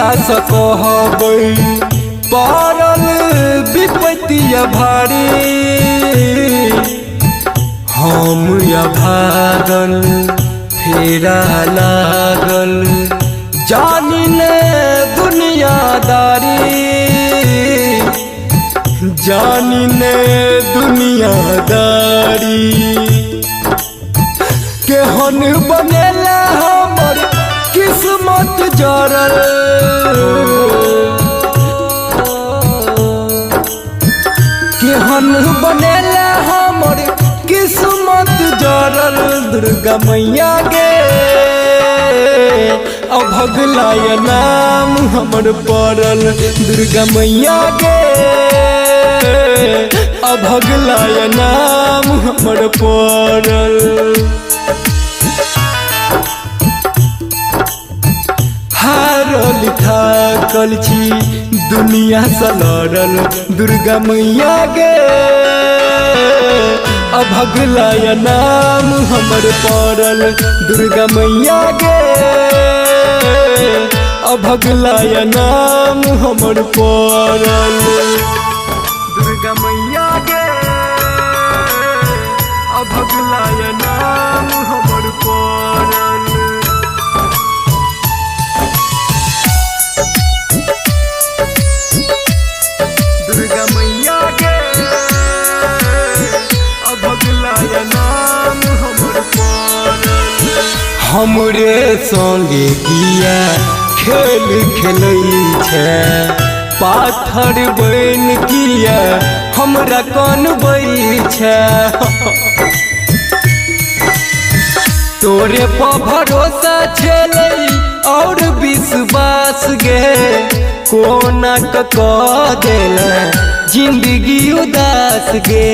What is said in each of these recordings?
केकरा से कहबै पड़ल विपत्तिया भारी हम या भागल फेरा लागल जानी ने दुनियादारी जानी ने दुनियादारी केहन बनेला हमर किस्मत जरल केहन बनेला हमर किस्मत जरल दुर्गा मैया गे अभगला नाम हमर पड़ल दुर्गा मैया गे अभगला नाम हमर पड़ल हारल थाकल छी दुनिया से लड़ल दुर्गा मैया गे अभगला नाम हमर पड़ल दुर्गा मैया गे अभगला नाम हमर पड़ल दुर्गा मैया गे अभगला नाम हमर पड़ल दुर्गा मैया गे अभगला नाम हमर पड़ल हमरे संगे किया खेल खेलै छै पाथर बन किया हमरा कनबै छै तोरे पर भरोसा छलै और विश्वास गे कोना क देला जिंदगी उदास गे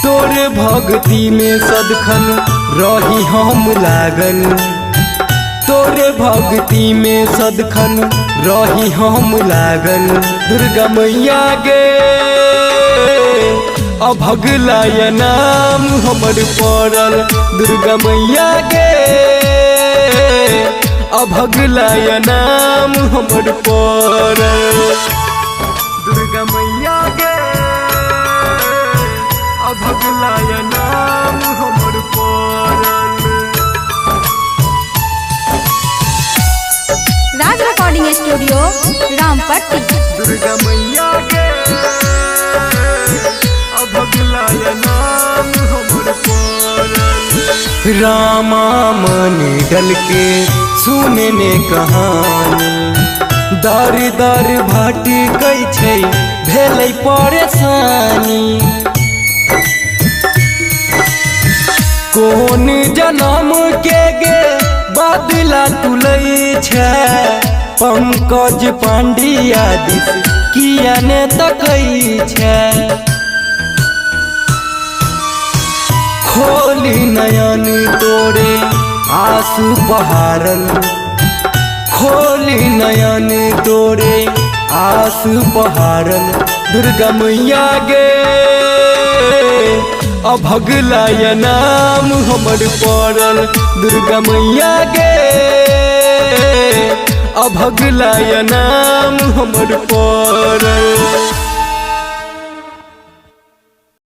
तोरे भक्ति में सदखन रही हम लागल तोरे भक्ति में सदखन रही हम लागल दुर्गा मैया गे अभगला नाम हमर पड़ल दुर्गा मैया गे अभगला नाम हमर पड़ल दुर्गा मैया गे अभगला नाम हमर पड़ल राज रिकॉर्डिंग स्टूडियो रामपट्टी दुर्गा मैया गे अभगला नाम हमर पड़ल रामा मन डल के सुनने कहानी दर दर भाटी गई छै भेलै परेशानी कोन जन्म के गे बदला तुलै छै पंकज पांड्या दिस किया ने तकै छै खोली नयन तोरे आंसू बहारल खोली नयन तोरे आंसू बहारल दुर्गा मैया गे अभगला नाम हमर पड़ल दुर्गा मैया गे अभगला नाम हमर पड़ल।